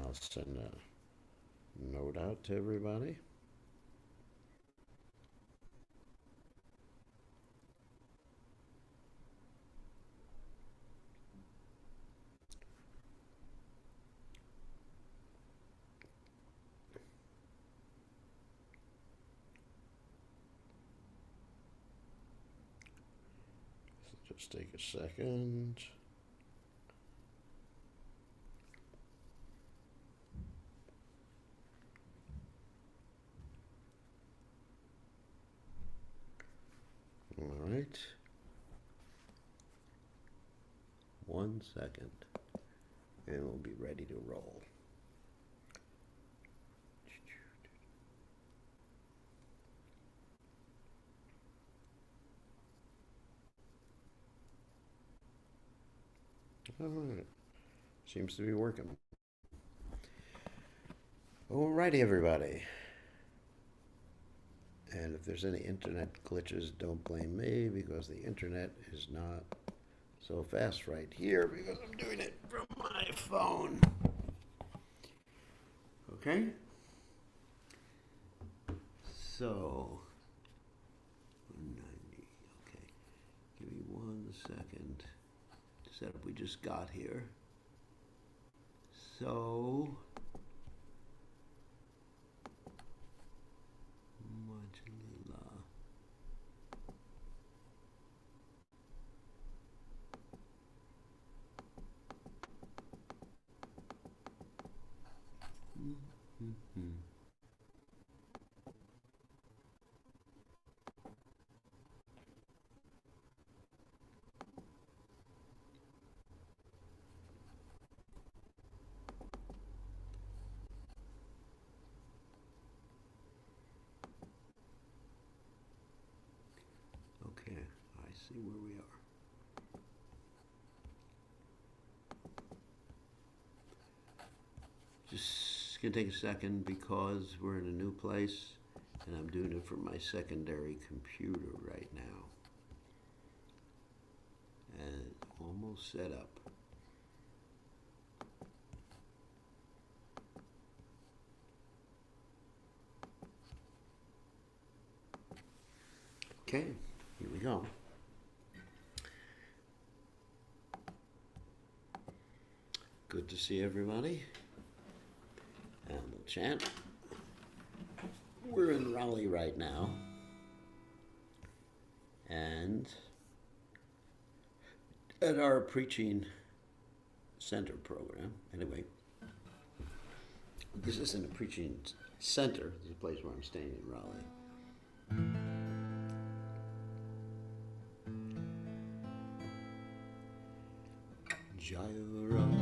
I'll send a note out to everybody. Just take a second. All right. 1 second, and we'll be ready to roll. All right. Seems to be working. Alrighty, everybody. And if there's any internet glitches, don't blame me, because the internet is not so fast right here, because I'm doing it from my phone. Okay? So, 190. Okay. Give me 1 second. Setup we just got here. So, Lila. Okay, I see where we are. Just gonna take a second because we're in a new place and I'm doing it from my secondary computer right now. And it's almost set up. Okay, here we go. Good to see everybody. And we'll chant. We're in Raleigh right now. And at our preaching center program, anyway, this isn't a preaching center, this is a place where I'm staying in Raleigh. Jaya Ram.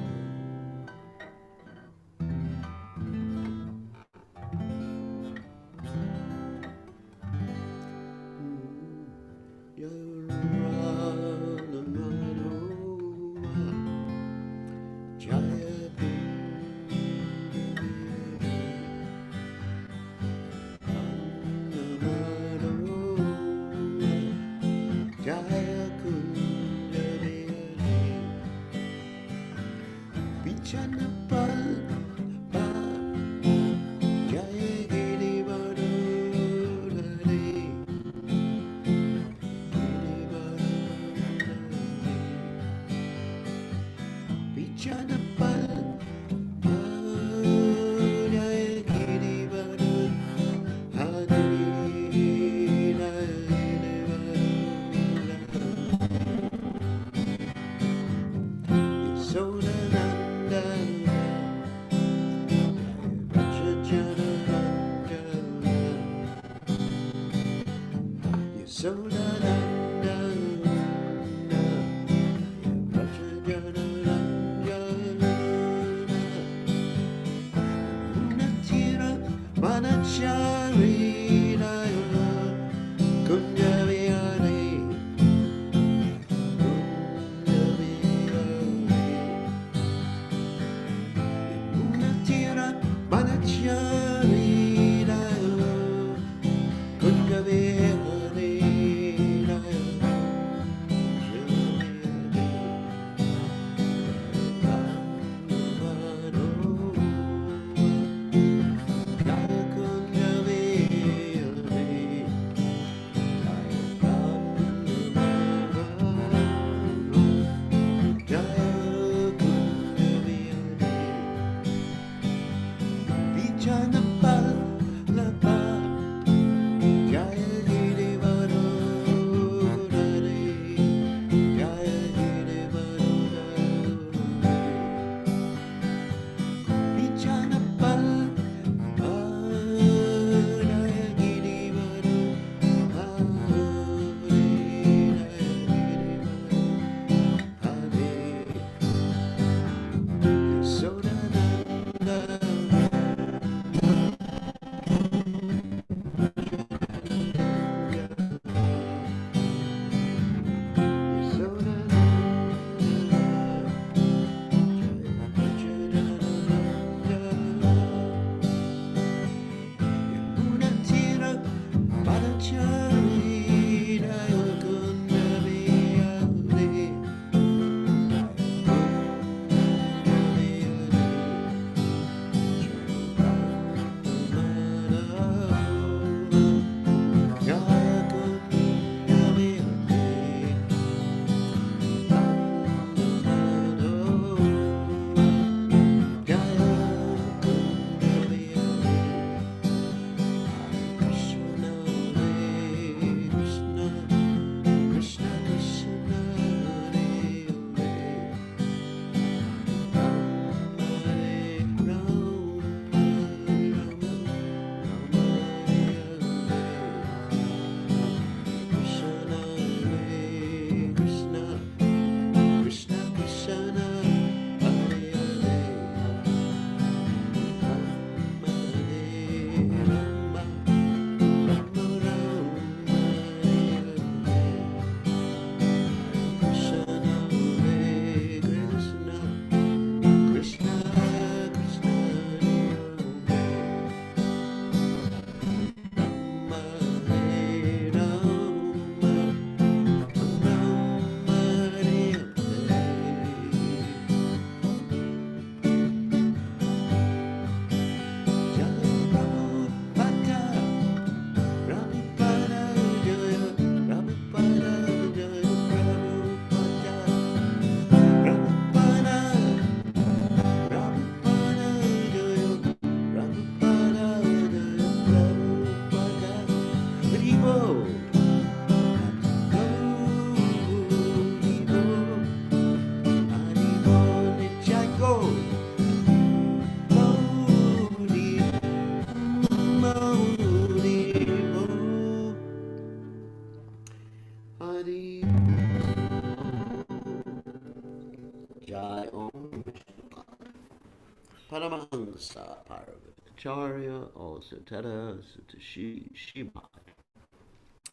Paramahansa Parvacharya, also Tada Sutashi Shima,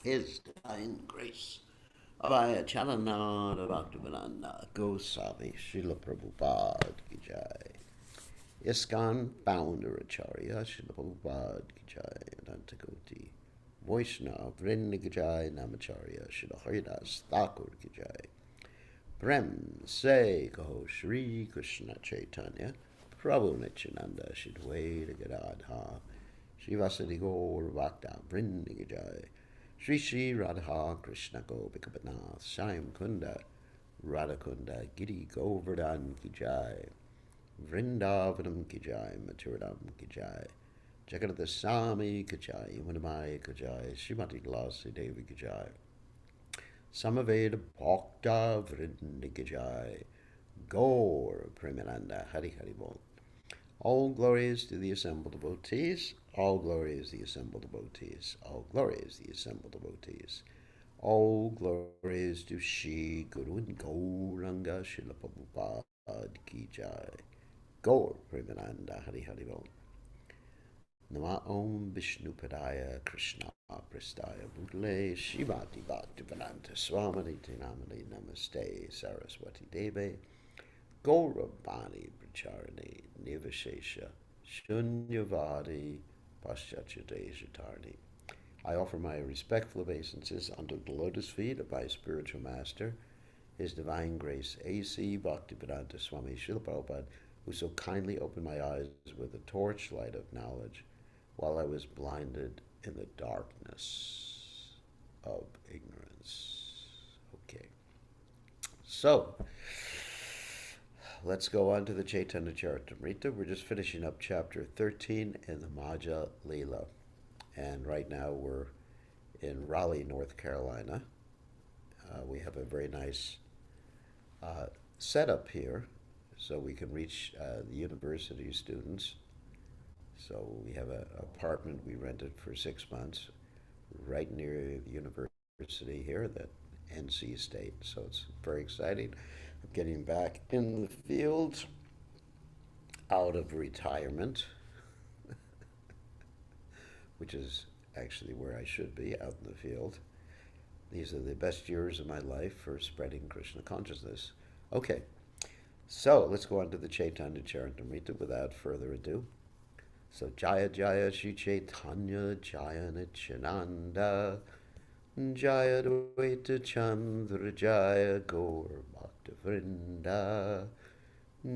His Divine Grace. Abhaya Chalananda Bhaktivedanta Goswami Srila Prabhupada Ki Jai. ISKCON founder Acharya Srila Prabhupada Ki Jai. Anantakoti Vaishnava Vrinda Ki Jai. Namacharya Srila Haridas Thakur Ki Jai. Prem Se Kaho Shri Krishna Chaitanya Prabhu Nityananda Shidwaita Gadadha Shivasadi Gaur Bhakta Vrinda Ki Jai. Shri Shri Radha Krishna Gopikapanath Shyam Kunda Radhakunda Giri Govardhan Ki Jai. Vrindavanam Ki Jai, Maturidam Ki Jai, Jagannath Swami Ki Jai, Yamunamaya Ki Jai, Srimati Lasi Devi Ki Jai, Samaveda Bhakta Vrinda Ki Jai, Gaur Premananda Hari Hari Bol. All glory is to the assembled devotees, all glory is the assembled devotees, all glory is the assembled devotees. All glory is to Shri Guru and Gauranga Srila Prabhupada Ki Jai. Gaur Premananda Hari Hari Bol. Nama Om Vishnu Padaya Krishna Prastaya Bhutale Shivati Bhaktivedanta Swamini Tinamani Namaste Saraswati Deve Gauravani Pracharani Nivashesha Shunyavadi Paschatyadejatarni. I offer my respectful obeisances under the lotus feet of my spiritual master, His Divine Grace A.C. Bhaktivedanta Swami Srila Prabhupada, who so kindly opened my eyes with the torchlight of knowledge while I was blinded in the darkness of ignorance. Okay. So, let's go on to the Caitanya Caritamrta. We're just finishing up chapter 13 in the Madhya Lila. And right now we're in Raleigh, North Carolina. We have a very nice setup here so we can reach the university students. So we have an apartment we rented for 6 months right near the university here, the NC State. So it's very exciting. I'm getting back in the field out of retirement, which is actually where I should be, out in the field. These are the best years of my life for spreading Krishna consciousness. Okay, so let's go on to the Caitanya Caritamrta without further ado. So Jaya Jaya Shri Caitanya Jaya Nityananda Jaya Dvaita Chandra Jaya Gaur Bhakta Vrinda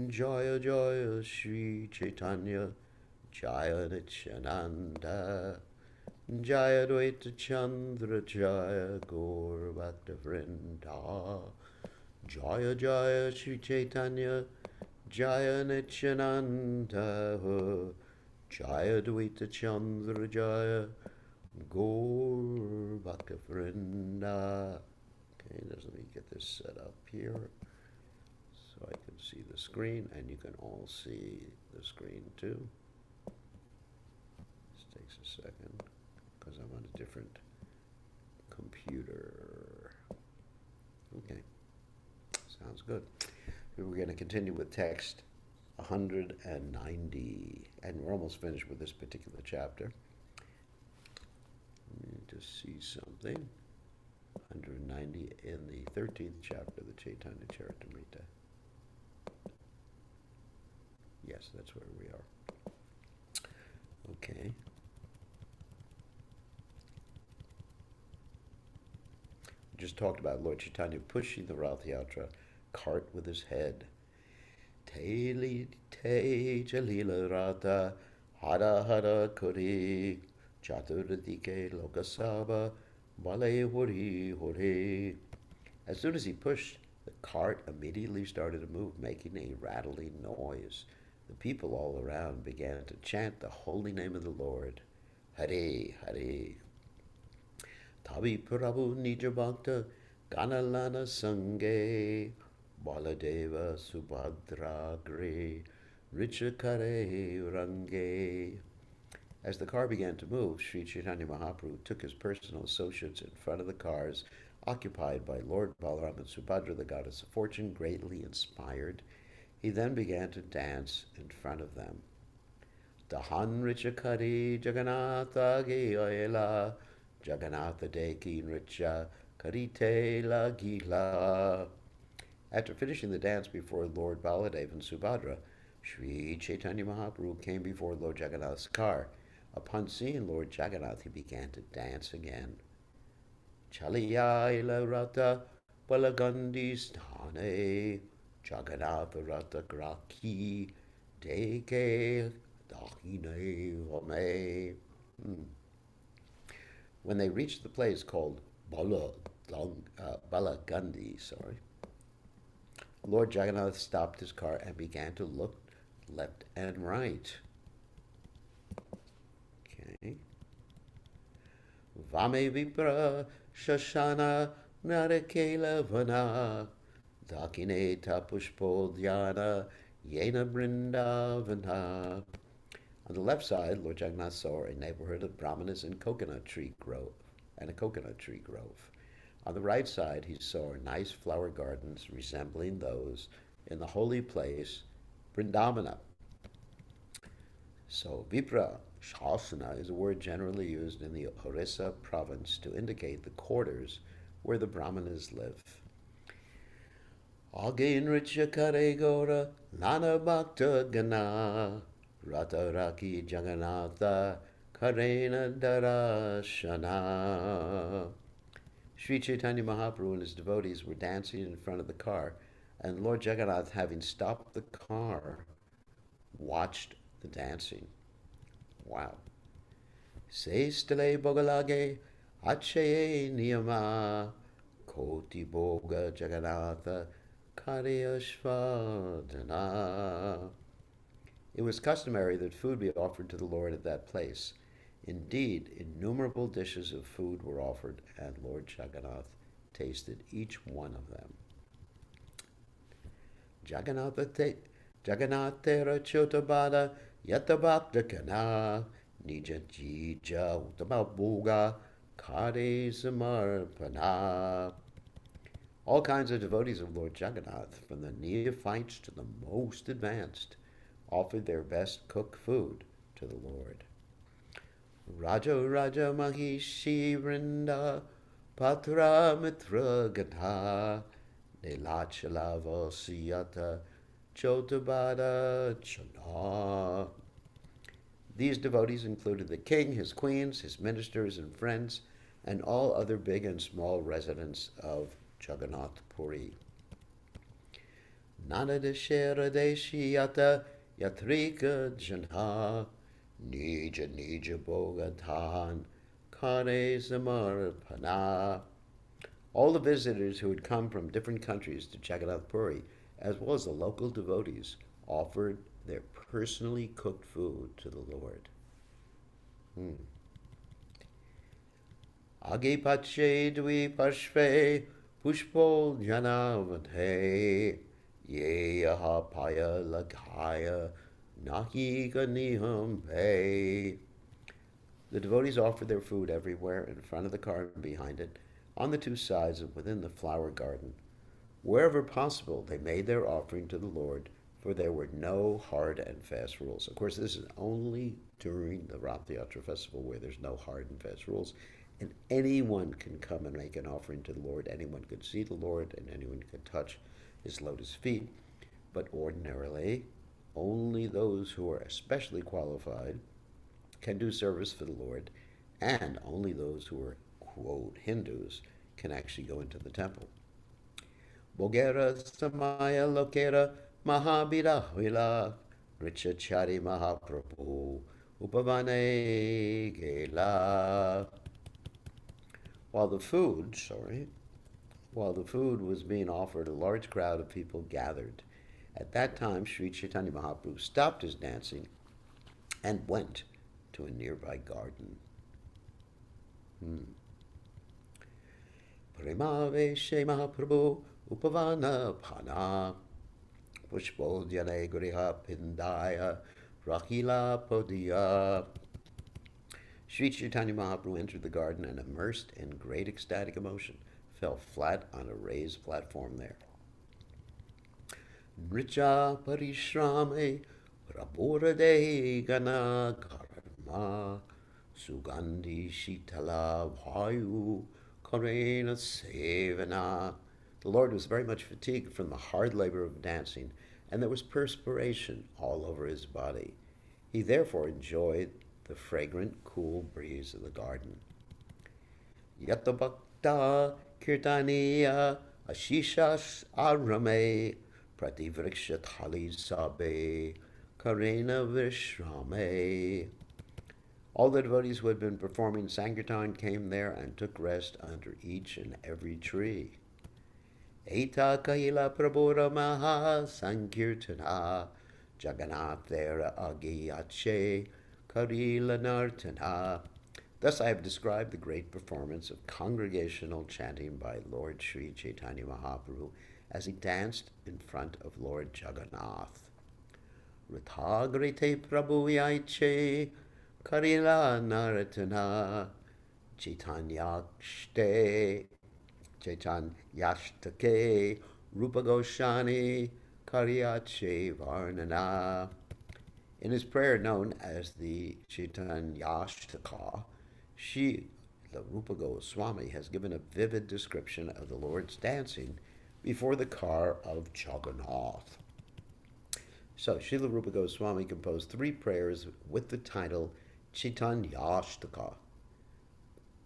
Jaya Jaya Shri Caitanya Jaya Nityananda Jaya Dvaita Chandra Jaya Gaur Bhakta Vrinda Jaya Jaya Shri Caitanya Jaya Nityananda Jaya Dvaita Chandra Jaya Gaur Bhakta Vrinda. Okay, let me get this set up here so I can see the screen, and you can all see the screen too. This takes a second because I'm on a different computer. Okay, sounds good. We're going to continue with text 190, and we're almost finished with this particular chapter. Let me just see something. 190 in the 13th chapter of the Caitanya Caritamrta. Yes, that's where we are. Okay. We just talked about Lord Chaitanya pushing the Rath Yatra cart with his head. Te teja lila rata hara hara kuri chaturadike lokasava vale hori hori. As soon as he pushed, the cart immediately started to move, making a rattling noise. The people all around began to chant the holy name of the Lord. Hare Hare. Tavi Prabhu Nijabhakta Ganalana Sange Baladeva Subhadra Gre Richakare Range. As the car began to move, Sri Chaitanya Mahaprabhu took his personal associates in front of the cars occupied by Lord Balaram and Subhadra, the goddess of fortune. Greatly inspired, He then began to dance in front of them. Dahan Richa Kari Jagannatha Gila Jagannatha Deki Richa Karite La Gila. After finishing the dance before Lord Baladev and Subhadra, Sri Chaitanya Mahaprabhu came before Lord Jagannath's car. Upon seeing Lord Jagannath, he began to dance again. Chaliya ila rata balagandi sthane Jagannatha rata graki deke dahine home. When they reached the place called Balagandi, Lord Jagannath stopped his car and began to look left and right. Okay. Vame Vipra Shashana Narakela Vana Dakine Tapushpo Dhyana Yena Brindavana. On the left side, Lord Jagannath saw a neighborhood of Brahmanas and a coconut tree grove. On the right side, he saw nice flower gardens resembling those in the holy place, Vrindavana. So, Vipra Shasana is a word generally used in the Orissa province to indicate the quarters where the Brahmanas live. Again Richa Kare Gora Nana Bhakta Gana Rata Raki Jagannatha Karena Darashana. Sri Chaitanya Mahaprabhu and his devotees were dancing in front of the car, and Lord Jagannath, having stopped the car, watched the dancing. Wow. Se stale bogalage achaye niyama koti boga Jagannatha karyashvadana. It was customary that food be offered to the Lord at that place. Indeed, innumerable dishes of food were offered, and Lord Jagannath tasted each one of them. Jagannathera chotabada yatabhakta kana nija jija utamaboga kare samarpana. All kinds of devotees of Lord Jagannath, from the neophytes to the most advanced, offered their best cooked food to the Lord. Raja Raja Mahishi Vrinda Patra Mitra Gatha Nilachalava Siyata Chotabada Chana. These devotees included the king, his queens, his ministers and friends, and all other big and small residents of Jagannath Puri. Nana Deshera Deshiyata Yatrika Janha Nija Nija Bogatan Kare Samarpana. All the visitors who had come from different countries to Jagannath Puri, as well as the local devotees, offered their personally cooked food to the Lord. Age pache dvi pashve pushpol janavadhe yeha paya lagaya nahi ganiham pay. The devotees offered their food everywhere, in front of the car and behind it, on the two sides and within the flower garden. Wherever possible, they made their offering to the Lord, for there were no hard and fast rules. Of course, this is only during the Rath Yatra festival where there's no hard and fast rules, and anyone can come and make an offering to the Lord. Anyone could see the Lord, and anyone could touch his lotus feet. But ordinarily, only those who are especially qualified can do service for the Lord, and only those who are, quote, Hindus can actually go into the temple. Bogera Samaya Lokera Mahabira Vila Richachari Mahaprabhu Upavane Gela. While the food was being offered, a large crowd of people gathered. At that time, Sri Chaitanya Mahaprabhu stopped his dancing and went to a nearby garden. Premave She Mahaprabhu Upavana Pana Pushpodyane Griha Pindaya Rakila Podiya. Sri Chaitanya Mahaprabhu entered the garden and, immersed in great ecstatic emotion, fell flat on a raised platform there. Nricha parishrame prabodade gana karma sugandhi shitala vayu karena sevana. The Lord was very much fatigued from the hard labor of dancing, and there was perspiration all over his body. He therefore enjoyed the fragrant, cool breeze of the garden. Yatabhakta Kirtaniya Ashishas Arame Prativrikshathali Sabe Karena Vishrame. All the devotees who had been performing Sankirtan came there and took rest under each and every tree. Eta Kaila Prabhura Maha Sankirtana Jagannath Thera Agiyache Karila Nartana. Thus I have described the great performance of congregational chanting by Lord Sri Chaitanya Mahaprabhu as he danced in front of Lord Jagannath. Ritagrite Prabhu Yaiche Karila Naratana Chaitanyashtake Rupa Goshani Karyache Varnana. In his prayer known as the Caitanyashtaka, the Rupa Goswami, has given a vivid description of the Lord's dancing before the car of Jagannath. So, Srila Rupa Goswami composed 3 prayers with the title Caitanyashtaka.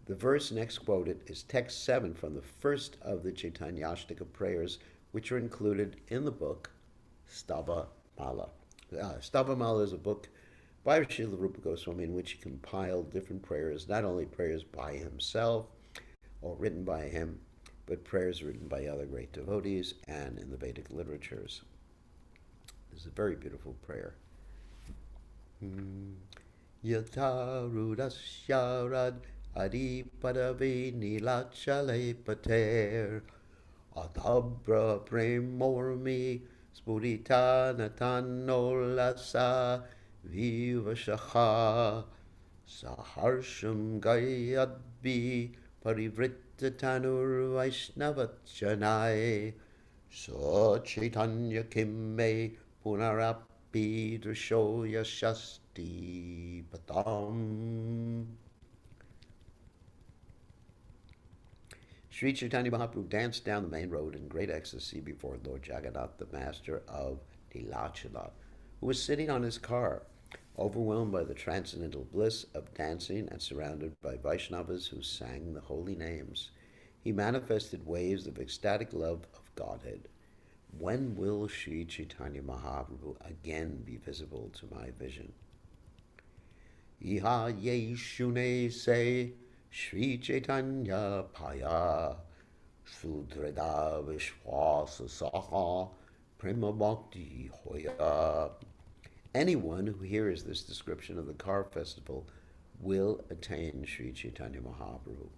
The verse next quoted is text 7 from the first of the Caitanyashtaka prayers, which are included in the book Stava Mala. Stava Mala is a book by Srila Rupa Goswami in which he compiled different prayers, not only prayers by himself or written by him, but prayers written by other great devotees and in the Vedic literatures. This is a very beautiful prayer. Yatha rudasya adi padavi nilachale pater adabra premormi spurita natanolasa vivashaha saharsham gayadbi parivrittatanur vaishnavachanai sa chaitanya kimme punarapi drisho yashasti patam. Sri Chaitanya Mahaprabhu danced down the main road in great ecstasy before Lord Jagannath, the master of Nilachala, who was sitting on his car, overwhelmed by the transcendental bliss of dancing and surrounded by Vaishnavas who sang the holy names. He manifested waves of ecstatic love of Godhead. When will Sri Chaitanya Mahaprabhu again be visible to my vision? Iha ye shune se Shri Chaitanya Paya Sudreda Vishwasa Saha Prema Bhakti Hoya. Anyone who hears this description of the car festival will attain Sri Chaitanya Mahaprabhu.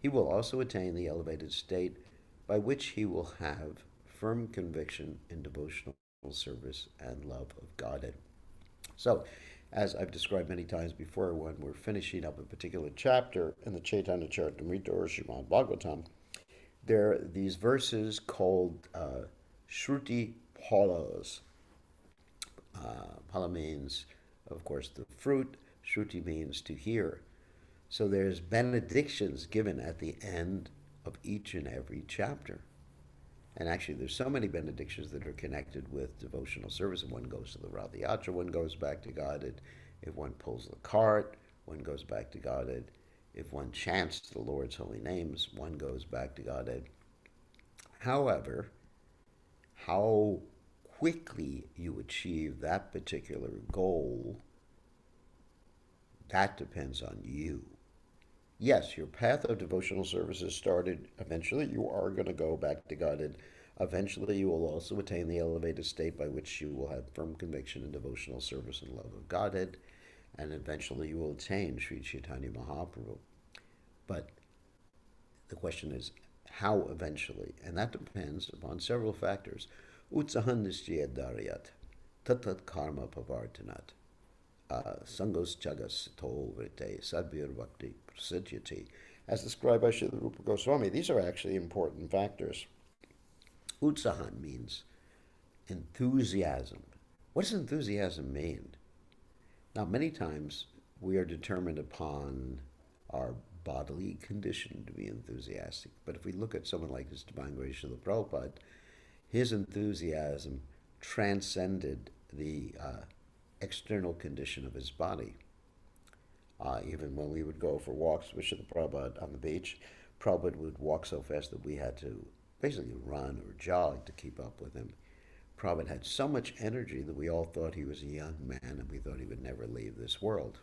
He will also attain the elevated state by which he will have firm conviction in devotional service and love of Godhead. So, as I've described many times before, when we're finishing up a particular chapter in the Caitanya Charitamrta or Srimad Bhagavatam, there are these verses called Shruti Palas. Pala means, of course, the fruit. Shruti means to hear. So there's benedictions given at the end of each and every chapter. And actually, there's so many benedictions that are connected with devotional service. And one goes to the Radha Yatra, one goes back to Godhead. If one pulls the cart, one goes back to Godhead. If one chants the Lord's holy names, one goes back to Godhead. However, how quickly you achieve that particular goal, that depends on you. Yes, your path of devotional service is started. Eventually, you are going to go back to Godhead. Eventually, you will also attain the elevated state by which you will have firm conviction in devotional service and love of Godhead. And eventually, you will attain Sri Chaitanya Mahaprabhu. But the question is, how eventually? And that depends upon several factors. Utsahan nishchaya daryat, tatat karma pavartanat. Sangos chagas to vrite sadbir bhakti prasidyati, as described by Srila Rupa Goswami. These are actually important factors. Utsahan means enthusiasm. What does enthusiasm mean? Now, many times we are determined upon our bodily condition to be enthusiastic. But if we look at someone like His Divine Grace Srila Prabhupada, his enthusiasm transcended the external condition of his body. Even when we would go for walks with Srila Prabhupada on the beach, Prabhupada would walk so fast that we had to basically run or jog to keep up with him. Prabhupada had so much energy that we all thought he was a young man and we thought he would never leave this world.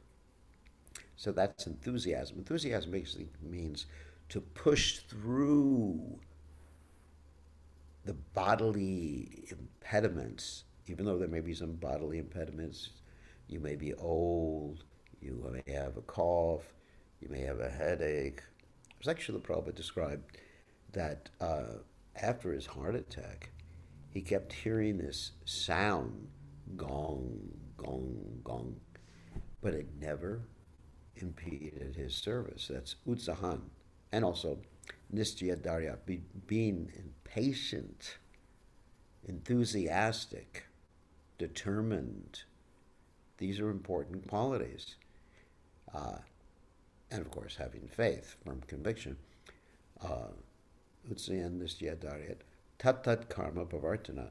So that's enthusiasm. Enthusiasm basically means to push through the bodily impediments, even though there may be some bodily impediments. You may be old, you may have a cough, you may have a headache. It was actually Prabhupada described that after his heart attack, he kept hearing this sound, gong, gong, gong, but it never impeded his service. That's utsahan. And also nishchaya darya, being impatient, enthusiastic, determined. These are important qualities. And of course, having faith, firm conviction. Utsahan nishchaya darya, tat tat karma pavartana.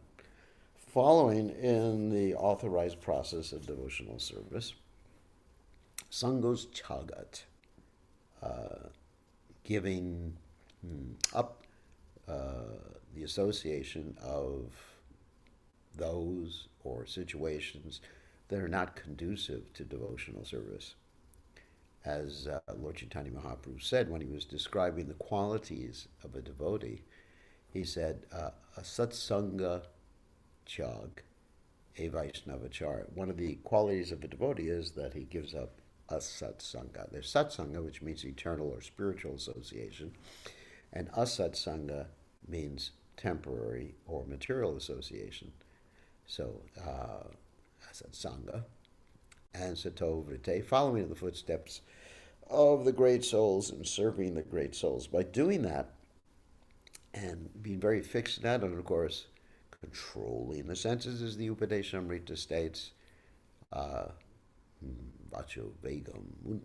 Following in the authorized process of devotional service, Sangos Chagat, giving up the association of those or situations that are not conducive to devotional service. As Lord Caitanya Mahaprabhu said when he was describing the qualities of a devotee, he said, a satsanga chag, a Vaishnavachar. One of the qualities of a devotee is that he gives up a satsanga. There's satsanga, which means eternal or spiritual association, and asatsanga means temporary or material association. So, satsanga and sato vrite, following in the footsteps of the great souls and serving the great souls. By doing that and being very fixed in that, and of course, controlling the senses, as the Upadeshamrita states, Vacho Vegam,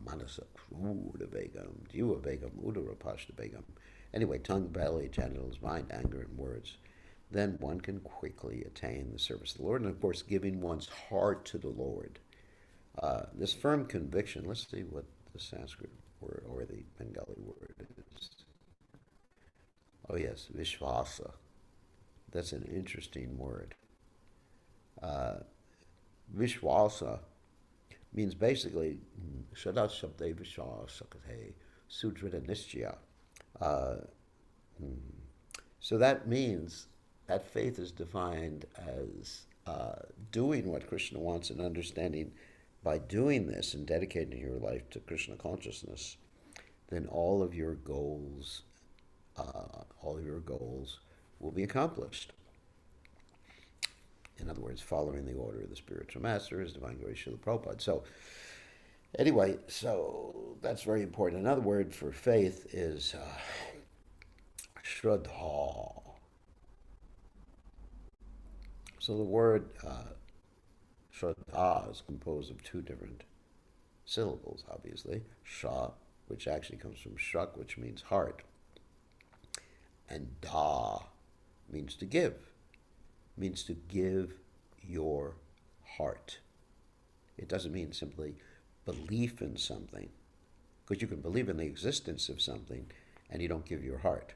Manasa Kruda Vegam, Jiva Vegam, Udara Pashta Vegam. Anyway, tongue, belly, genitals, mind, anger, and words. Then one can quickly attain the service of the Lord, and of course, giving one's heart to the Lord. This firm conviction, let's see what the Sanskrit word or the Bengali word is. Oh, yes, Vishvasa. That's an interesting word. Vishvasa means basically Shadat Shabde Vishvasakate Sutrita Nishchaya. So that means that faith is defined as doing what Krishna wants and understanding by doing this and dedicating your life to Krishna consciousness, then all of your goals will be accomplished. In other words, following the order of the spiritual masters, Divine Grace Srila Prabhupada. So, anyway, so that's very important. Another word for faith is Shraddha. So the word Shraddha is composed of two different syllables, obviously. Shra, which actually comes from Shrak, which means heart. And Da means to give. Means to give your heart. It doesn't mean simply belief in something, because you can believe in the existence of something and you don't give your heart.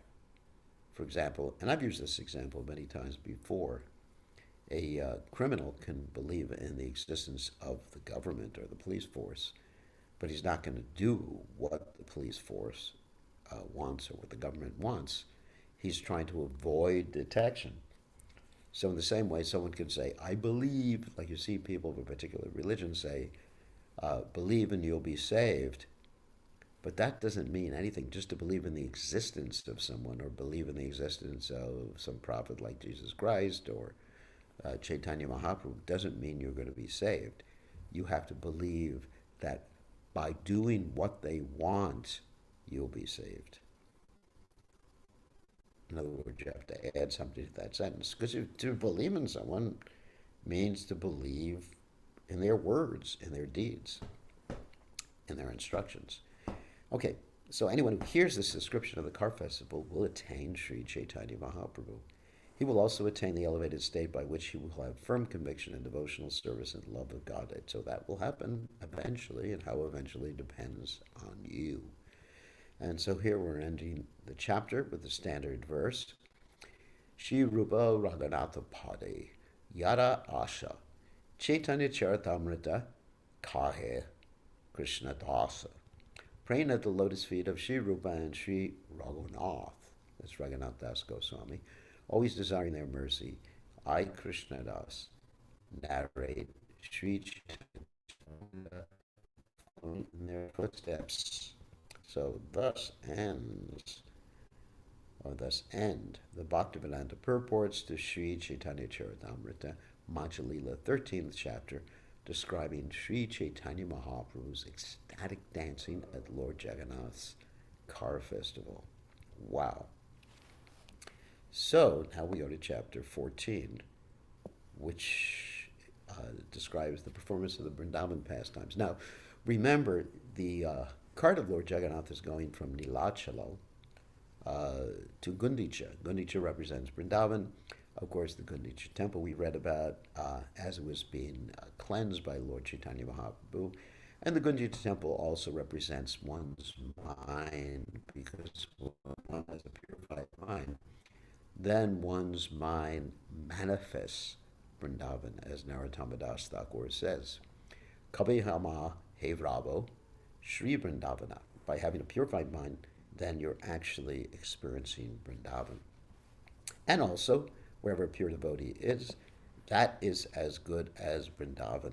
For example, and I've used this example many times before, a criminal can believe in the existence of the government or the police force, but he's not going to do what the police force wants or what the government wants. He's trying to avoid detection. So in the same way, someone can say, I believe, like you see people of a particular religion say, believe and you'll be saved. But that doesn't mean anything. Just to believe in the existence of someone or believe in the existence of some prophet like Jesus Christ or Caitanya Mahaprabhu doesn't mean you're going to be saved. You have to believe that by doing what they want, you'll be saved. In other words, you have to add something to that sentence. Because to believe in someone means to believe in their words, in their deeds, in their instructions. Okay, so anyone who hears this description of the car festival will attain Sri Chaitanya Mahaprabhu. He will also attain the elevated state by which he will have firm conviction in devotional service and love of Godhead. So that will happen eventually, and how eventually depends on you. And so here we're ending the chapter with the standard verse. Shri Rupa Raghunatha Pade Yara Asha Chaitanya Charitamrta Kahe Krishna Dasa. Praying at the lotus feet of Sri Rupa and Sri Raghunath, that's Raghunath Das Goswami, always desiring their mercy, I, Krishna Das, narrate Sri Chaitanya in their footsteps. So thus end the Bhaktivedanta purports to Sri Chaitanya Charitamrta, Madhya Lila, 13th chapter, describing Sri Chaitanya Mahaprabhu's ecstatic dancing at Lord Jagannath's car festival. Wow. So now we go to chapter 14, which describes the performance of the Vrindavan pastimes. Now, remember, the cart of Lord Jagannath is going from Nilachala to Gundicha. Gundicha represents Vrindavan. Of course, the Gundicha temple we read about as it was being cleansed by Lord Chaitanya Mahaprabhu. And the Gundicha temple also represents one's mind, because one has a purified mind. Then one's mind manifests Vrindavan, as Narottama Das Thakur says. Kabihama Hevravo Sri Vrindavana. By having a purified mind, then you're actually experiencing Vrindavan. And also, wherever a pure devotee is, that is as good as Vrindavan.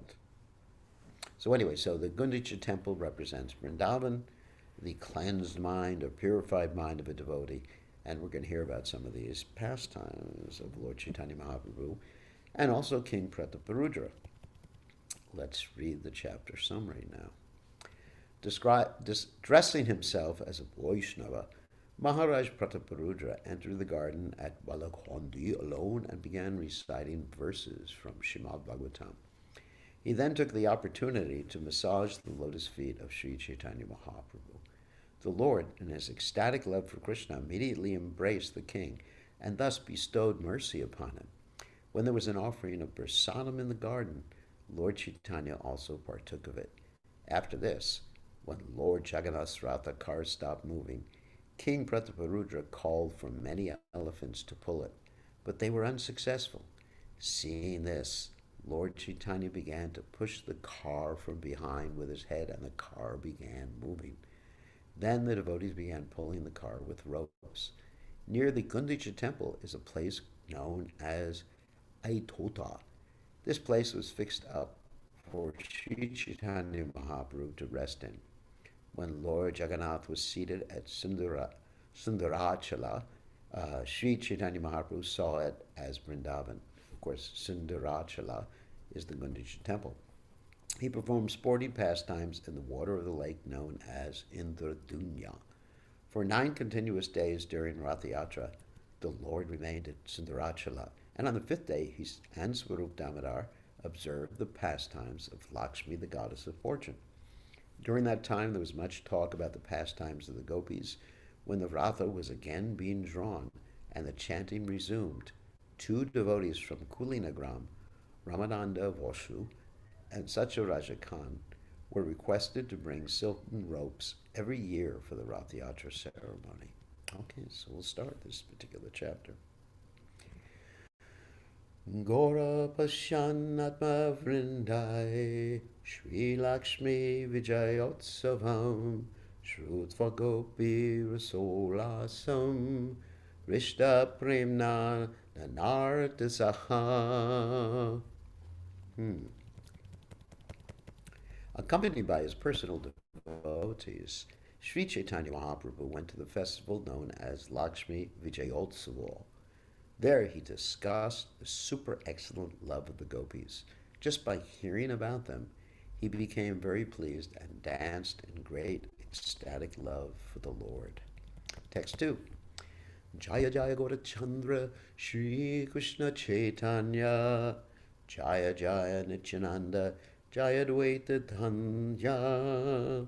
So anyway, so the Gundicha temple represents Vrindavan, the cleansed mind or purified mind of a devotee. And we're going to hear about some of these pastimes of Lord Chaitanya Mahaprabhu and also King Prataparudra. Let's read the chapter summary now. Dressing himself as a Vaishnava, Maharaj Prataparudra entered the garden at Balakhandi alone and began reciting verses from Srimad Bhagavatam. He then took the opportunity to massage the lotus feet of Sri Chaitanya Mahaprabhu. The Lord, in his ecstatic love for Krishna, immediately embraced the king and thus bestowed mercy upon him. When there was an offering of prasadam in the garden, Lord Chaitanya also partook of it. After this, when Lord Jagannath's Ratha car stopped moving, King Prataparudra called for many elephants to pull it, but they were unsuccessful. Seeing this, Lord Chaitanya began to push the car from behind with his head, and the car began moving. Then the devotees began pulling the car with ropes. Near the Gundicha temple is a place known as Aitota. This place was fixed up for Sri Chaitanya Mahaprabhu to rest in. When Lord Jagannath was seated at Sundarachala, Sri Chaitanya Mahaprabhu saw it as Vrindavan. Of course, Sundarachala is the Gundicha temple. He performed sporting pastimes in the water of the lake known as Indradunya. For 9 continuous days during Rath Yatra, the Lord remained at Sundarachala, and on the 5th day he and Swarup Damodar observed the pastimes of Lakshmi, the goddess of fortune. During that time there was much talk about the pastimes of the gopis. When the Ratha was again being drawn and the chanting resumed, 2 devotees from Kulinagram, Ramananda Vashu and Satyaraja Khan, were requested to bring silken ropes every year for the Rath Yatra ceremony. Okay, so we'll start this particular chapter. Gora Pasyanatma Vrindai Shri Lakshmi Vijayotsavam Shrutva Gopi Rasolasam Rishta Premna Nanartasaha. Accompanied by his personal devotees, Sri Chaitanya Mahaprabhu went to the festival known as Lakshmi Vijayotsava. There he discussed the super excellent love of the gopis. Just by hearing about them, he became very pleased and danced in great ecstatic love for the Lord. Text 2. Jaya Jaya Gaura Chandra Shri Krishna Chaitanya Jaya Jaya Nityananda Jaya Dvaita Dhanya.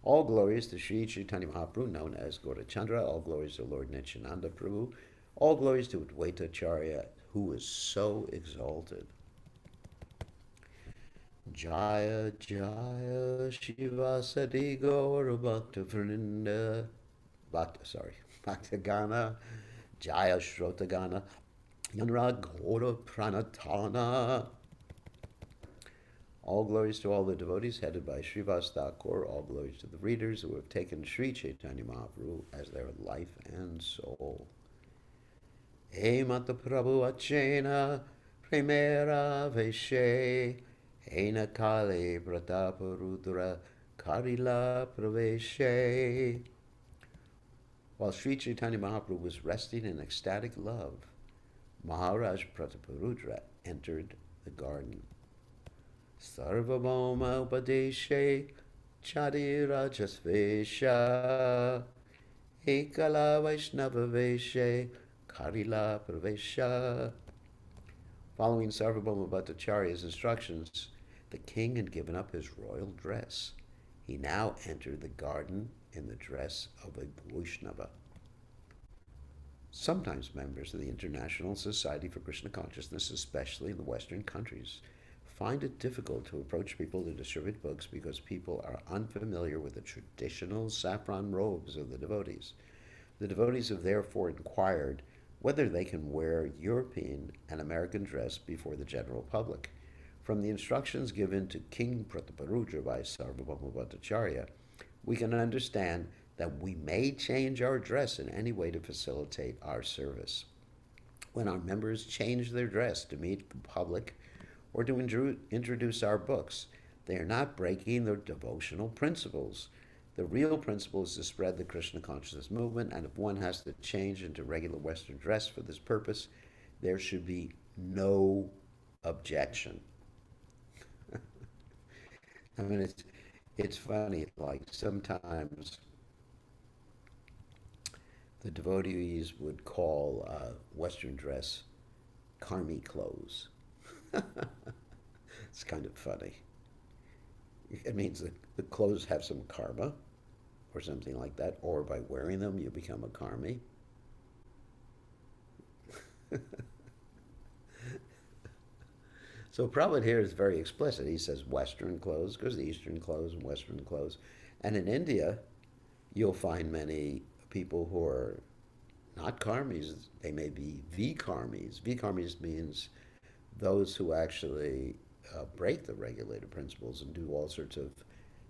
All glories to Sri Chaitanya Mahaprabhu, known as Gaurachandra. All glories to Lord Nityananda Prabhu. All glories to Advaita Acharya, who is so exalted. Jaya Jaya Shiva Sati Gaura Bhakta Vrinda. Bhakta Gana. Jaya Shrotagana. Yanra Gaura Pranatana. All glories to all the devotees headed by Srivas Thakur. All glories to the readers who have taken Sri Chaitanya Mahaprabhu as their life and soul. He Mata Prabhu Achena Primera Veshe Hena Kali Prataparudra Karila Praveshe. While Sri Chaitanya Mahaprabhu was resting in ecstatic love, Maharaj Prataparudra entered the garden. Sarvabhauma Upadeshe Chadira Jasvesha Ekala Vaishnava Veshe Karila Pravesha. Following Sarvabhauma Bhattacharya's instructions, the king had given up his royal dress. He now entered the garden in the dress of a Vaishnava. Sometimes members of the International Society for Krishna Consciousness, especially in the Western countries, find it difficult to approach people to distribute books because people are unfamiliar with the traditional saffron robes of the devotees. The devotees have therefore inquired whether they can wear European and American dress before the general public. From the instructions given to King Prataparudra by Sarvabhauma Bhattacharya, we can understand that we may change our dress in any way to facilitate our service. When our members change their dress to meet the public or to introduce our books, they are not breaking their devotional principles. The real principle is to spread the Krishna consciousness movement, and if one has to change into regular Western dress for this purpose, there should be no objection. I mean, it's funny, like sometimes the devotees would call Western dress karmi clothes. It's kind of funny. It means that the clothes have some karma or something like that, or by wearing them you become a karmi. So Prabhupada here is very explicit. He says Western clothes because the Eastern clothes and Western clothes. And in India, you'll find many people who are not karmis. They may be vikarmis. Vikarmis means those who actually break the regulated principles and do all sorts of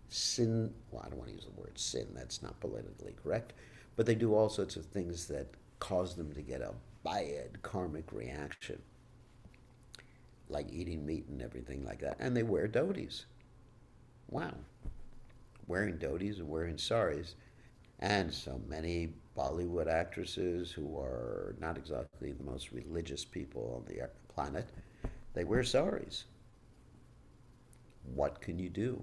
sin. Well, I don't want to use the word sin. That's not politically correct. But they do all sorts of things that cause them to get a bad karmic reaction, like eating meat and everything like that. And they wear dhotis. Wow. Wearing dhotis and wearing saris. And so many Bollywood actresses who are not exactly the most religious people on the planet, they wear saris. What can you do?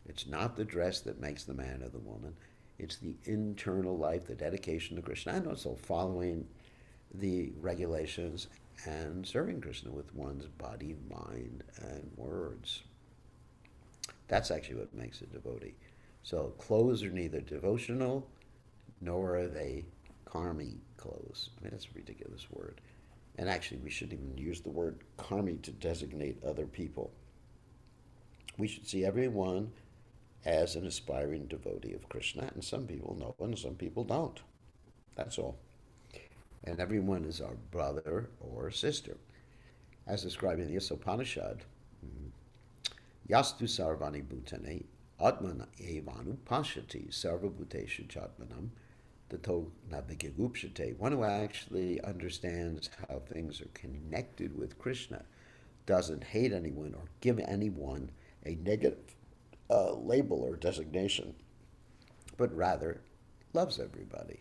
It's not the dress that makes the man or the woman. It's the internal life, the dedication to Krishna, and also following the regulations and serving Krishna with one's body, mind, and words. That's actually what makes a devotee. So clothes are neither devotional nor are they karmi clothes. I mean, that's a ridiculous word. And actually, we shouldn't even use the word karmi to designate other people. We should see everyone as an aspiring devotee of Krishna, and some people know and some people don't. That's all. And everyone is our brother or sister. As described in the Upanishad, Yastu sarvani bhutane atmana evanu pashati sarva bhuteshu chatmanam tato navigagupshate. One who actually understands how things are connected with Krishna doesn't hate anyone or give anyone a negative label or designation, but rather loves everybody.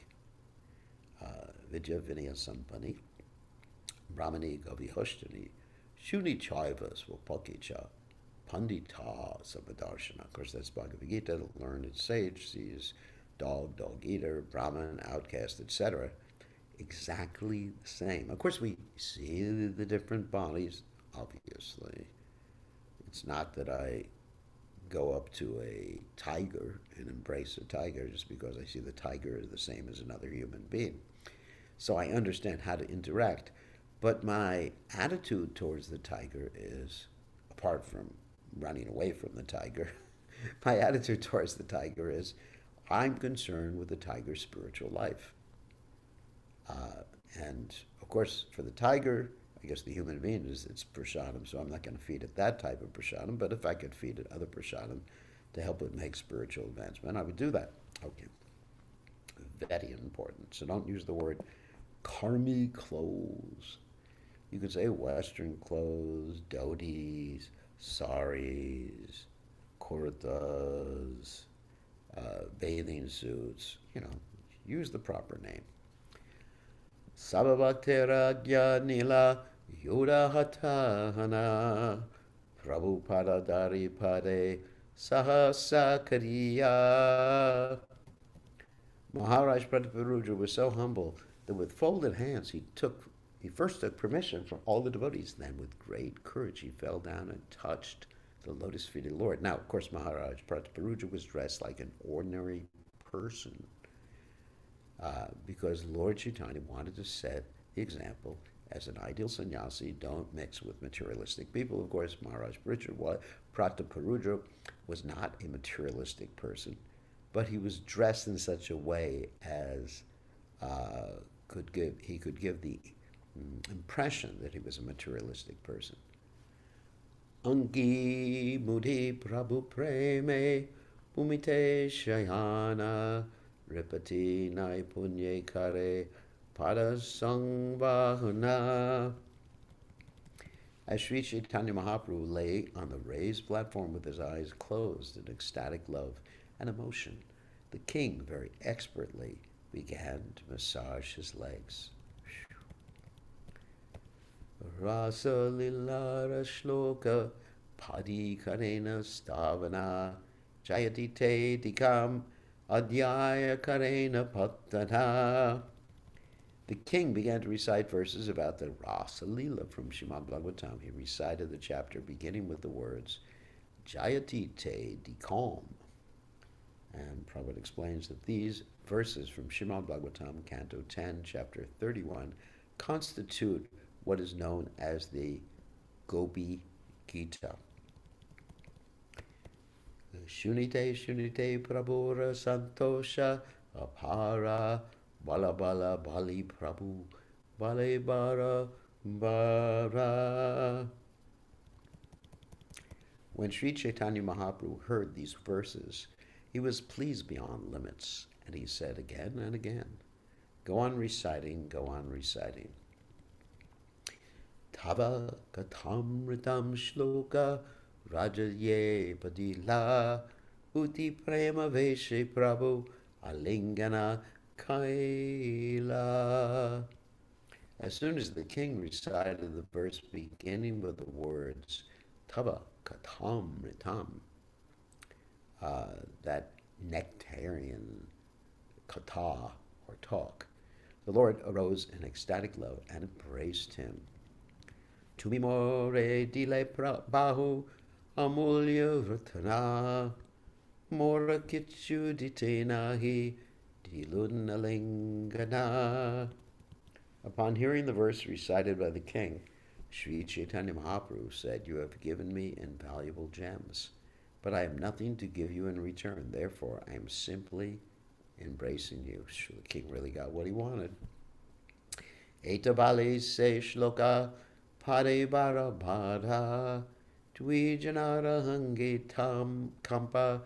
Vidya Vinaya Sampani, Brahmani Gavihoshtani, Shuni Chaiva Swapakicha, Pandita Sabadarshana. Of course, that's Bhagavad Gita, the learned sage sees dog, dog eater, Brahmin, outcast, etc. Exactly the same. Of course, we see the different bodies, obviously. It's not that I go up to a tiger and embrace a tiger just because I see the tiger is the same as another human being. So I understand how to interact. But my attitude towards the tiger is, apart from running away from the tiger, my attitude towards the tiger is I'm concerned with the tiger's spiritual life. Uh, and of course, for the tiger, I guess the human being is it's prasadam, so I'm not going to feed it that type of prasadam. But if I could feed it other prasadam to help it make spiritual advancement, I would do that. Okay, very important. So don't use the word karmi clothes. You could say Western clothes, dhotis, saris, kurtas, bathing suits. Use the proper name. Sabhavatera Nila Yoda Hatahana Prabhupada Daripade Sahasakariya. Maharaj Prataparudra was so humble that with folded hands he first took permission from all the devotees, then with great courage he fell down and touched the lotus feet of the Lord. Now, of course, Maharaj Prataparudra was dressed like an ordinary person because Lord Chaitanya wanted to set the example as an ideal sannyasi. Don't mix with materialistic people. Of course, Maharaj Prataparudra was not a materialistic person, but he was dressed in such a way as he could give the impression that he was a materialistic person. Angi mudhi prabhu preme umite shayana ripati nai punye kare padasangvahana. As Sri Chaitanya Mahaprabhu lay on the raised platform with his eyes closed in ecstatic love and emotion, the king very expertly began to massage his legs. Rasa Lila Shloka Padi Karena Stavana Jayati Te Dikam Adhyaya Karena Patana. The king began to recite verses about the Rasa Lila from Srimad Bhagavatam. He recited the chapter beginning with the words Jayati Te Dikam. And Prabhupada explains that these verses from Srimad Bhagavatam, Canto 10, Chapter 31, constitute what is known as the Gopi Gita. Shunite Shunite Prabhura Santosha Apara Bala Bala Bali Prabhu Bale Bara Bara. When Sri Chaitanya Mahaprabhu heard these verses, he was pleased beyond limits, and he said again and again, go on reciting, go on reciting. Tava Caitanya Shloka Rajaye Padila Uti Prema Veshe Prabhu Alingana Kaila. As soon as the king recited the verse beginning with the words Tava Caitanya, that nectarian kata or talk, the Lord arose in ecstatic love and embraced him. Tumi more dile bahu amulya vrtana mora kitchu ditenahi dilunalingana. Upon hearing the verse recited by the king, Sri Chaitanya Mahaprabhu said, you have given me invaluable gems, but I have nothing to give you in return. Therefore, I am simply embracing you. So the king really got what he wanted. Etabali se shloka pade bara bada twijanara hange tam kampa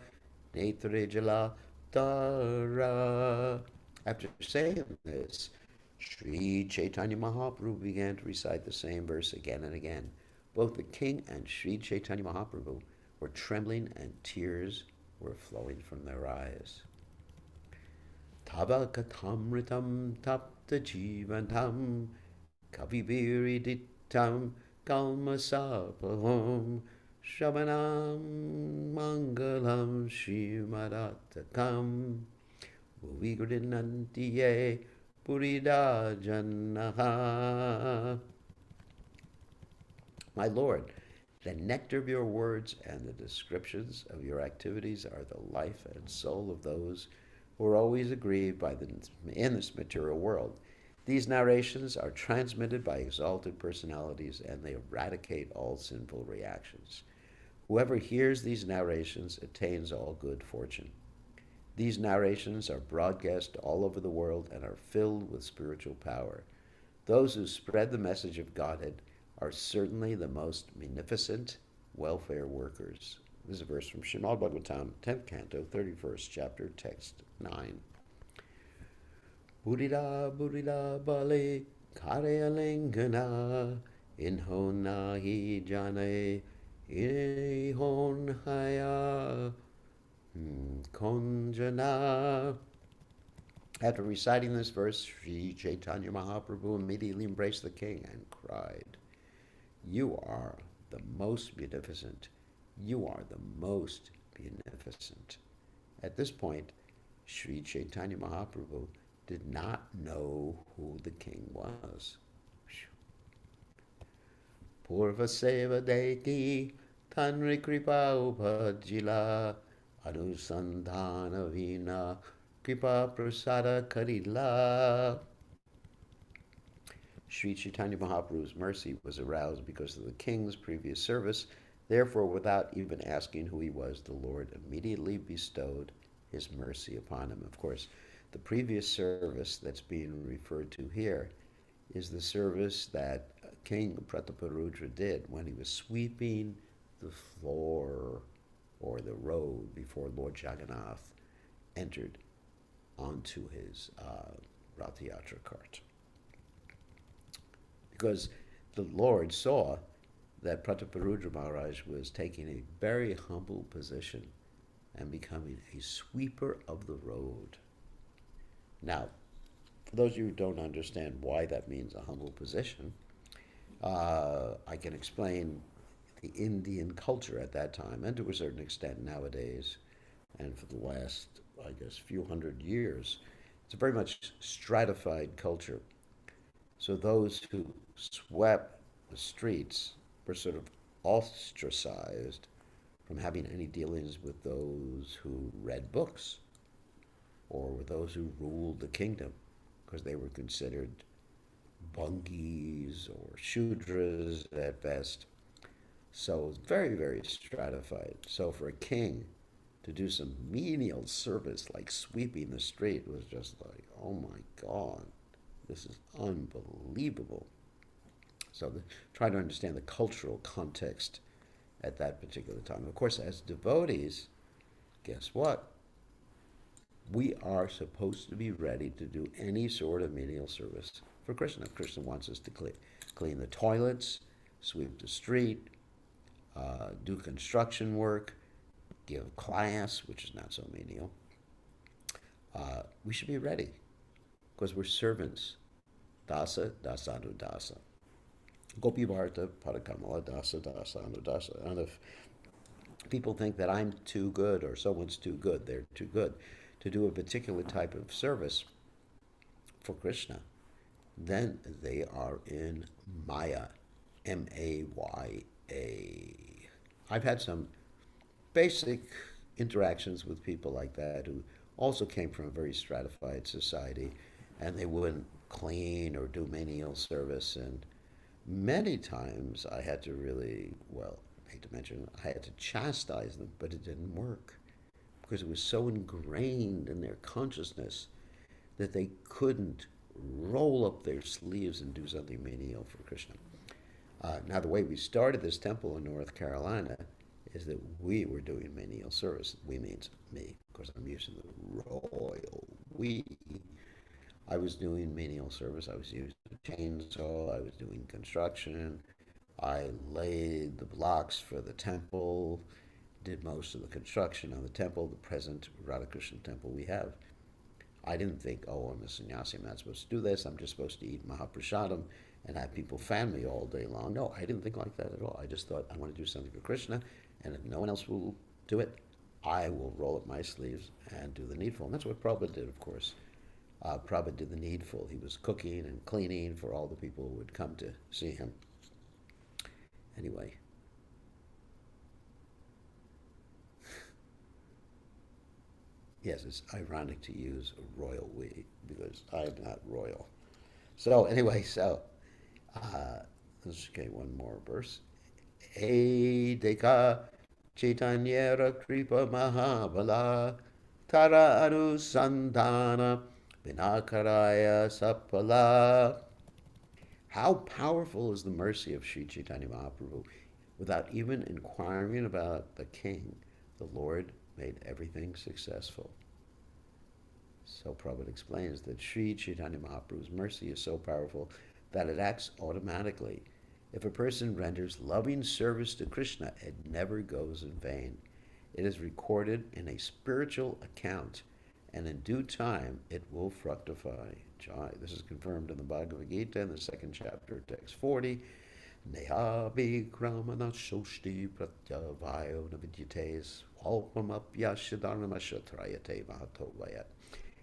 netre jala dara. After saying this, Sri Chaitanya Mahaprabhu began to recite the same verse again and again. Both the king and Sri Chaitanya Mahaprabhu were trembling and tears were flowing from their eyes. Tava Caitanya tapta jivantam kaviviriditam kalmasapaham shavanam mangalam shrimadatakam. Bhuvigrinantiye Purida Janaha. My Lord, the nectar of your words and the descriptions of your activities are the life and soul of those who are always aggrieved in this material world. These narrations are transmitted by exalted personalities and they eradicate all sinful reactions. Whoever hears these narrations attains all good fortune. These narrations are broadcast all over the world and are filled with spiritual power. Those who spread the message of Godhead are certainly the most munificent welfare workers. This is a verse from Srimad Bhagavatam, 10th Canto, 31st chapter, text 9. Burida burida bale kareyalengana inhonahi jane inhonhaya konjana. After reciting this verse, Sri Caitanya Mahaprabhu immediately embraced the king and cried, "You are the most beneficent. You are the most beneficent." At this point, Sri Chaitanya Mahaprabhu did not know who the king was. Purva seva deti tanri kripa upajila anusandhana vina kripa prasada karila. Sri Chaitanya Mahaprabhu's mercy was aroused because of the king's previous service. Therefore, without even asking who he was, the Lord immediately bestowed his mercy upon him. Of course, the previous service that's being referred to here is the service that King Prataparudra did when he was sweeping the floor or the road before Lord Jagannath entered onto his Rath Yatra cart. Because the Lord saw that Prataparudra Maharaj was taking a very humble position and becoming a sweeper of the road. Now, for those of you who don't understand why that means a humble position, I can explain the Indian culture at that time, and to a certain extent nowadays, and for the last, I guess, few hundred years. It's a very much stratified culture. So those who swept the streets were sort of ostracized from having any dealings with those who read books or with those who ruled the kingdom, because they were considered bungis or shudras at best. So it's very, very stratified. So for a king to do some menial service like sweeping the street was just like, oh my God, this is unbelievable. So try to understand the cultural context at that particular time. Of course, as devotees, guess what? We are supposed to be ready to do any sort of menial service for Krishna. If Krishna wants us to clean the toilets, sweep the street, do construction work, give class, which is not so menial, we should be ready because we're servants. Dasa, dasanu dasa. Gopi Bharata, Parakamala, dasa, dasanu dasa. And if people think that I'm too good or someone's too good, they're too good to do a particular type of service for Krishna, then they are in Maya, Maya. I've had some basic interactions with people like that who also came from a very stratified society, and they wouldn't clean or do menial service. And many times I had to really, well, I hate to mention, I had to chastise them, but it didn't work because it was so ingrained in their consciousness that they couldn't roll up their sleeves and do something menial for Krishna. Now, the way we started this temple in North Carolina is that we were doing menial service. We means me, because I'm using the royal we. I was doing menial service. I was using a chainsaw. I was doing construction. I laid the blocks for the temple, did most of the construction on the temple, the present Radhakrishna temple we have. I didn't think, oh, I'm a sannyasi, I'm not supposed to do this. I'm just supposed to eat Mahaprasadam and have people fan me all day long. No, I didn't think like that at all. I just thought, I want to do something for Krishna, and if no one else will do it, I will roll up my sleeves and do the needful. And that's what Prabhupada did, of course. Prabhupada did the needful. He was cooking and cleaning for all the people who would come to see him. Anyway. Yes, it's ironic to use a royal we because I'm not royal. So anyway, let's get one more verse. Deka Chaitanyera Kripa Mahabala Tara Anusandana Binakaraya Sapala. How powerful is the mercy of Sri Chaitanya Mahaprabhu? Without even inquiring about the king, the Lord made everything successful. So Prabhupada explains that Sri Chaitanya Mahaprabhu's mercy is so powerful that it acts automatically. If a person renders loving service to Krishna, it never goes in vain. It is recorded in a spiritual account, and in due time it will fructify. This is confirmed in the Bhagavad Gita in the second chapter, text 40. Neha Bhikramana Shoshti Pratyavayo Navidyates Walpamapyashadarnamashatrayate Mahatovayat.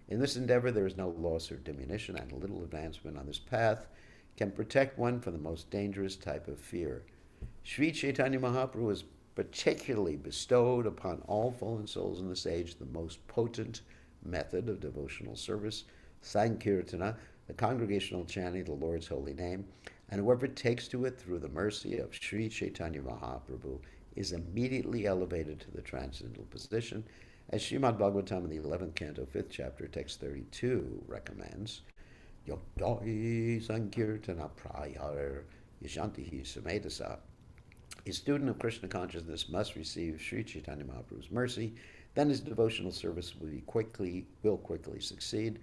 In this endeavor there is no loss or diminution, and a little advancement on this path can protect one from the most dangerous type of fear. Sri Chaitanya Mahaprabhu has particularly bestowed upon all fallen souls in this age the most potent method of devotional service, Sankirtana, the congregational chanting of the Lord's holy name, and whoever takes to it through the mercy of Sri Chaitanya Mahaprabhu is immediately elevated to the transcendental position, as Srimad Bhagavatam in the 11th canto, 5th chapter, text 32 recommends. Yogdai Sankirtana Prayar Yashantihi Samedasa. A student of Krishna consciousness must receive Sri Chaitanya Mahaprabhu's mercy, then his devotional service will quickly succeed.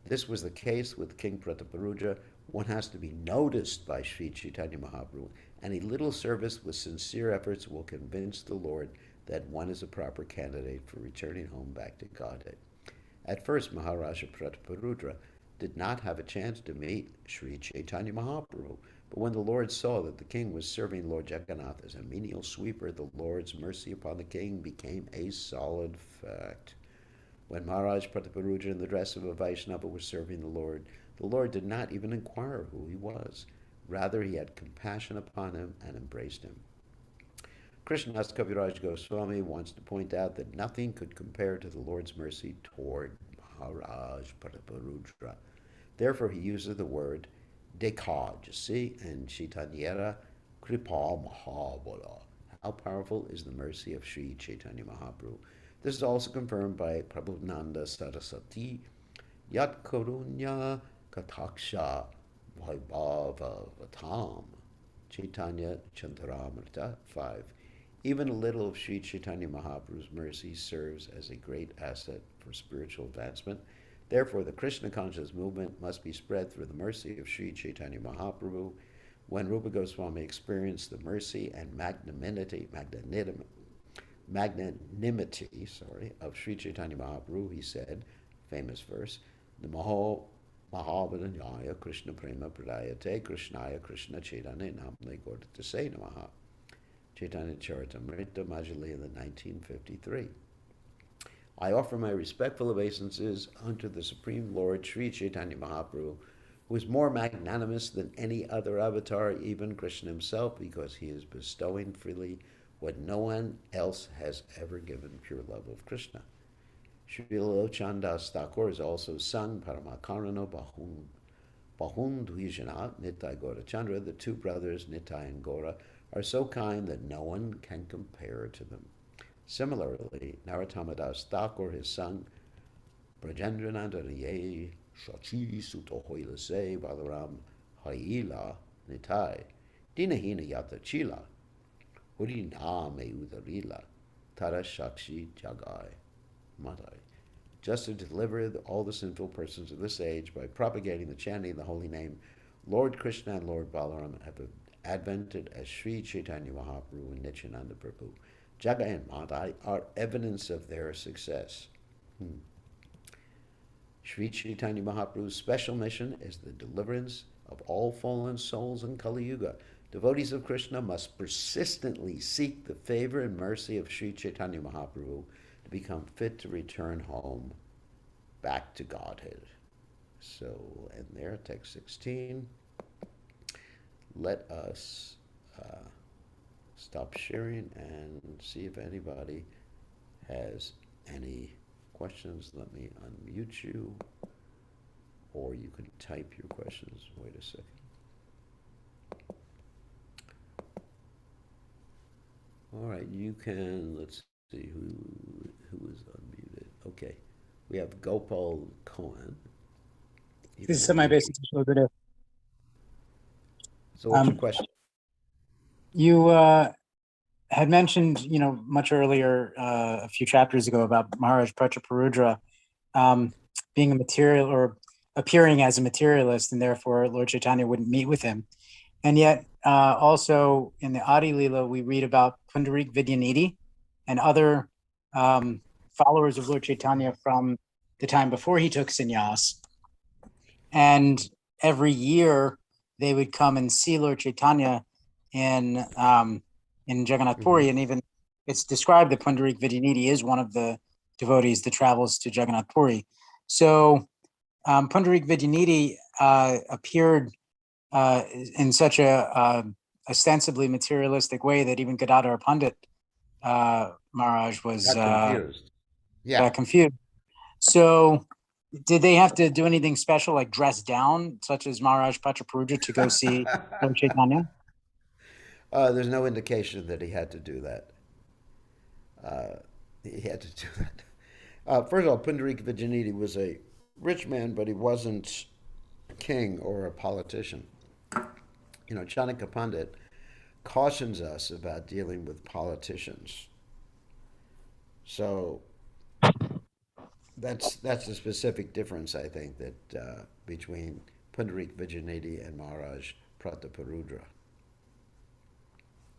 This was the case with King Prataparuja. One has to be noticed by Sri Chaitanya Mahaprabhu, and a little service with sincere efforts will convince the Lord that one is a proper candidate for returning home back to Godhead. At first, Maharaja Prataparudra did not have a chance to meet Sri Chaitanya Mahaprabhu, but when the Lord saw that the king was serving Lord Jagannath as a menial sweeper, the Lord's mercy upon the king became a solid fact. When Maharaj Prataparudra in the dress of a Vaishnava was serving the Lord did not even inquire who he was. Rather, he had compassion upon him and embraced him. Krishnadas Kaviraj Goswami wants to point out that nothing could compare to the Lord's mercy toward Maharaj Prataparudra. Therefore, he uses the word dekha, and Chaitanyera Kripa Mahabala. How powerful is the mercy of Sri Chaitanya Mahaprabhu? This is also confirmed by Prabhupada Saraswati, Yat Karunya Kataksha Vaibhava Vatam, Caitanya Caritamrta 5. Even a little of Sri Chaitanya Mahaprabhu's mercy serves as a great asset for spiritual advancement. Therefore, the Krishna conscious movement must be spread through the mercy of Sri Chaitanya Mahaprabhu. When Rupa Goswami experienced the mercy and magnanimity of Sri Chaitanya Mahaprabhu, he said, famous verse, Namaho Mahavadanyaya Krishna Prema Pradayate Krishnaya Krishna Chaitanya Namne Gordatase Namaha. Chaitanya Caritamrta, Madhya, 1953. I offer my respectful obeisances unto the Supreme Lord Sri Chaitanya Mahaprabhu, who is more magnanimous than any other avatar, even Krishna himself, because he is bestowing freely what no one else has ever given, pure love of Krishna. Srila Lochandas Thakur has also sung Paramakarano Bahun Dvijana Nitai Gora Chandra. The two brothers, Nitai and Gora, are so kind that no one can compare to them. Similarly, Narottamadas Thakur has sung Brajendranandanaye Shachi Sutohoilase Balaram Haila Nitai Dinahina Yata Chila Hurina Me Udarila Tara Shakshi Jagai Madai. Just to deliver all the sinful persons of this age by propagating the chanting of the holy name, Lord Krishna and Lord Balaram have advented as Sri Chaitanya Mahaprabhu and Nityananda Prabhu. Jagai and Madai are evidence of their success. Sri Chaitanya Mahaprabhu's special mission is the deliverance of all fallen souls in Kali Yuga. Devotees of Krishna must persistently seek the favor and mercy of Sri Chaitanya Mahaprabhu to become fit to return home back to Godhead. So, and there, text 16, let us stop sharing and see if anybody has any questions. Let me unmute you, or you can type your questions. Wait a second. All right, you can, let's see who is unmuted. Okay, we have Gopal Cohen. This is my basic issue. So what's your question? You had mentioned, much earlier, a few chapters ago, about Maharaj Prataparudra being a material or appearing as a materialist, and therefore Lord Chaitanya wouldn't meet with him. And yet, also in the Adi Lila, we read about Pundarik Vidyanidhi and other followers of Lord Chaitanya from the time before he took sannyas. And every year they would come and see Lord Chaitanya in Jagannath Puri, and even it's described that Pundarik Vidyanidhi is one of the devotees that travels to Jagannath Puri. So Pundarik Vidyanidhi appeared in such a ostensibly materialistic way that even Gadadhar Pandit Maharaj was confused. Confused. So did they have to do anything special, like dress down, such as Maharaj Prataparudra, to go see Lord Chaitanya? There's no indication that he had to do that. He had to do that. First of all, Pundarik Vidyanidhi was a rich man, but he wasn't a king or a politician. Chanakya Pandit cautions us about dealing with politicians. So that's a specific difference, I think, that between Pundarik Vidyanidhi and Maharaj Prataparudra.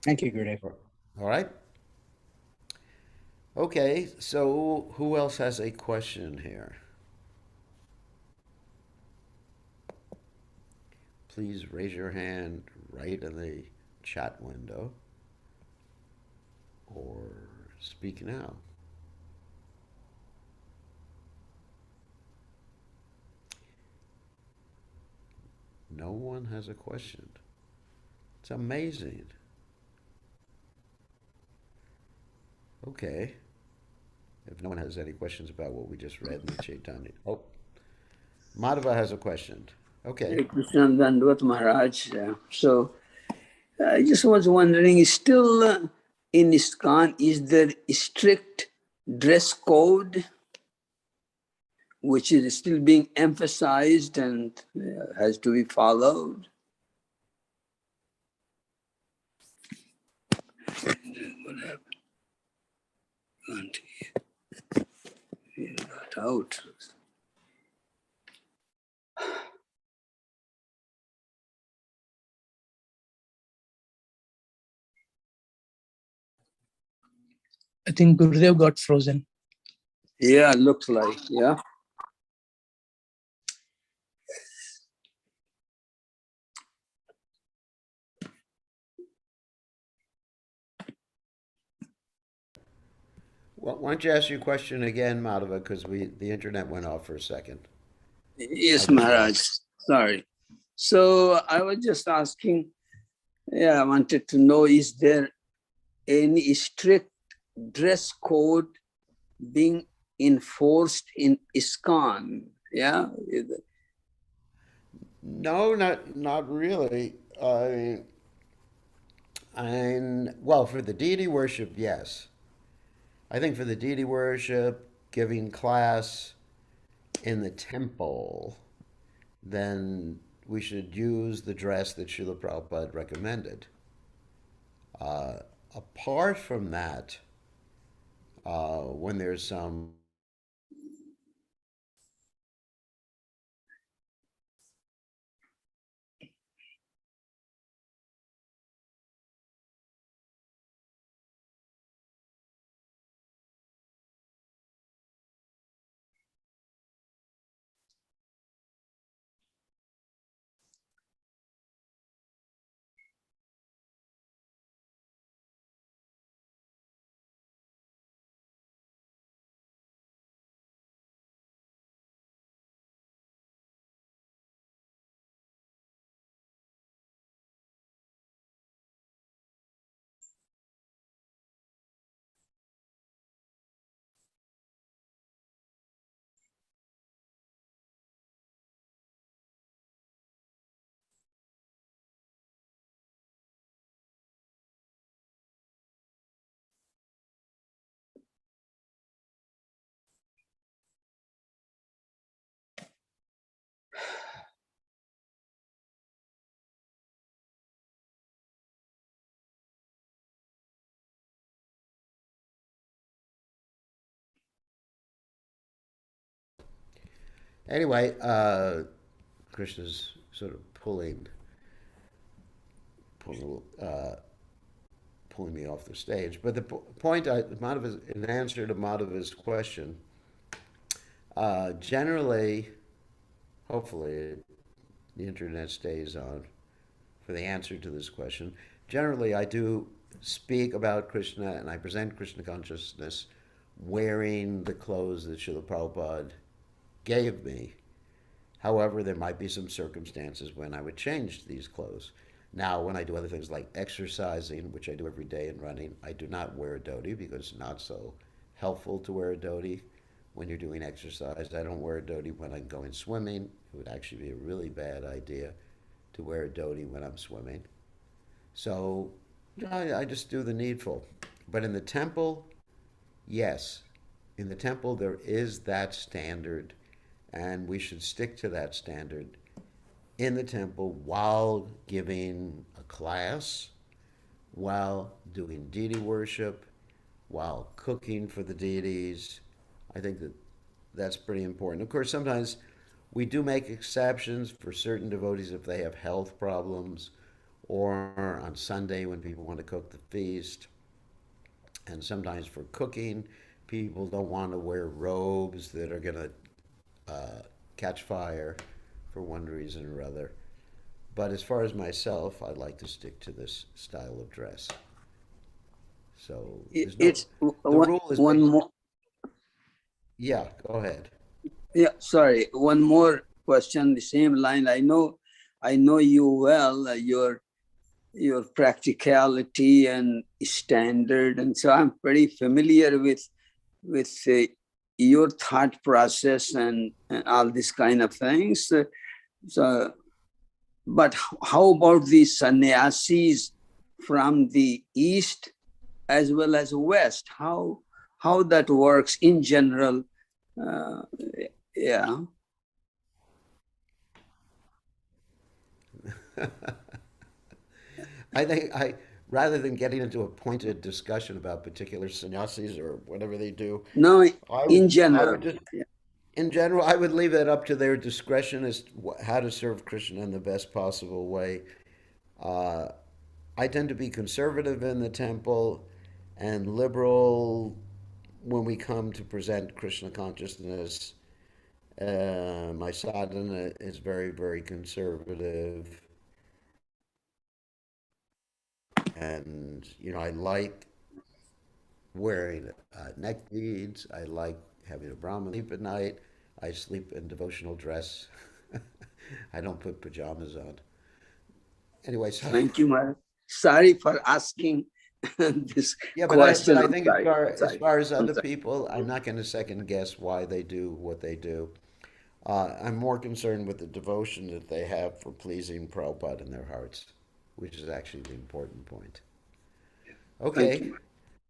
Thank you, Gurudev. All right. Okay, so who else has a question here? Please raise your hand right in the chat window or speak now. No one has a question. It's amazing. Okay. If no one has any questions about what we just read in the Caitanya. Oh, Madhva has a question. Okay. Krishna Dandvat Maharaj. So I just was wondering, still in ISKCON, is there a strict dress code which is still being emphasized and has to be followed? What happened? It got out. I think Gurudev got frozen. Yeah, looks like, yeah. Well, why don't you ask your question again, Madhava, because the internet went off for a second. Yes, Maharaj. Sorry. So I was just asking, I wanted to know, is there any strict dress code being enforced in ISKCON? Yeah. No, not really. Well, for the deity worship, yes. I think for the deity worship, giving class in the temple, then we should use the dress that Srila Prabhupada recommended. Apart from that, when there's some Anyway, Krishna's sort of pulling, pulling me off the stage. But the point, in answer to Madhava's question, generally, hopefully, the internet stays on for the answer to this question. Generally, I do speak about Krishna and I present Krishna consciousness wearing the clothes that Srila Prabhupada gave me. However, there might be some circumstances when I would change these clothes. Now, when I do other things like exercising, which I do every day, and running, I do not wear a dhoti because it's not so helpful to wear a dhoti when you're doing exercise. I don't wear a dhoti when I'm going swimming. It would actually be a really bad idea to wear a dhoti when I'm swimming. So I just do the needful. But in the temple, yes. In the temple, there is that standard, and we should stick to that standard in the temple while giving a class, while doing deity worship, while cooking for the deities. I think that that's pretty important. Of course, sometimes we do make exceptions for certain devotees if they have health problems, or on Sunday when people want to cook the feast. And sometimes for cooking, people don't want to wear robes that are going to catch fire for one reason or other. But as far as myself, I like to stick to this style of dress. So there's no, It's the one, rule is one more. yeah, go ahead. Yeah, sorry. One more question, the same line. I know you well. Your practicality and standard, and so I'm pretty familiar with your thought process and all these kind of things. So, but how about the sannyasis from the east as well as west? How that works in general? Uh, yeah. I think rather than getting into a pointed discussion about particular sannyasis or whatever they do, No, I would in I general. would just Yeah. in general I would leave that up to their discretion as to how to serve Krishna in the best possible way. Uh, I tend to be conservative in the temple and liberal when we come to present Krishna consciousness. My sadhana is very, very conservative. And, I like wearing neck beads. I like having a Brahmin sleep at night. I sleep in devotional dress. I don't put pajamas on. Anyway, so Thank you, Maharaj. Sorry for asking this yeah, but question. I I'm think sorry. as Sorry. far as I'm other sorry. people, I'm not going to second guess why they do what they do. I'm more concerned with the devotion that they have for pleasing Prabhupada in their hearts, which is actually the important point. Thank Okay, you.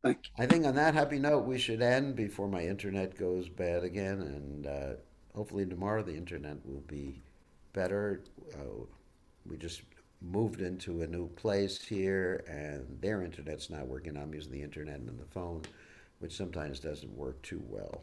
Thank you. I think on that happy note we should end before my internet goes bad again, and hopefully tomorrow the internet will be better. We just moved into a new place here, and their internet's not working. I'm using the internet and the phone, which sometimes doesn't work too well.